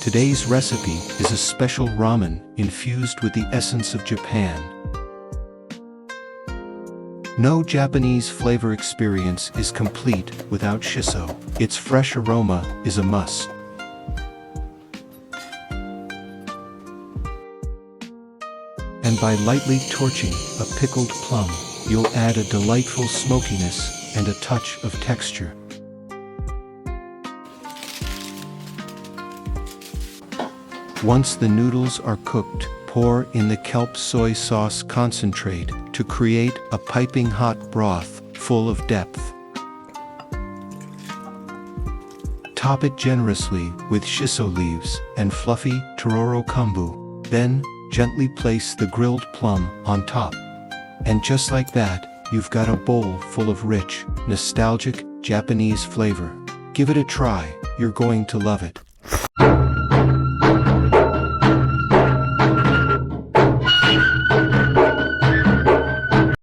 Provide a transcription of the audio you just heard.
Today's recipe is a special ramen infused with the essence of Japan. No Japanese flavor experience is complete without shiso. Its fresh aroma is a must. And by lightly torching a pickled plum, you'll add a delightful smokiness and a touch of texture. Once the noodles are cooked, pour in the kelp soy sauce concentrate to create a piping hot broth full of depth. Top it generously with shiso leaves and fluffy tororo kombu. Then, gently place the grilled plum on top. And just like that, you've got a bowl full of rich, nostalgic Japanese flavor. Give it a try, you're going to love it.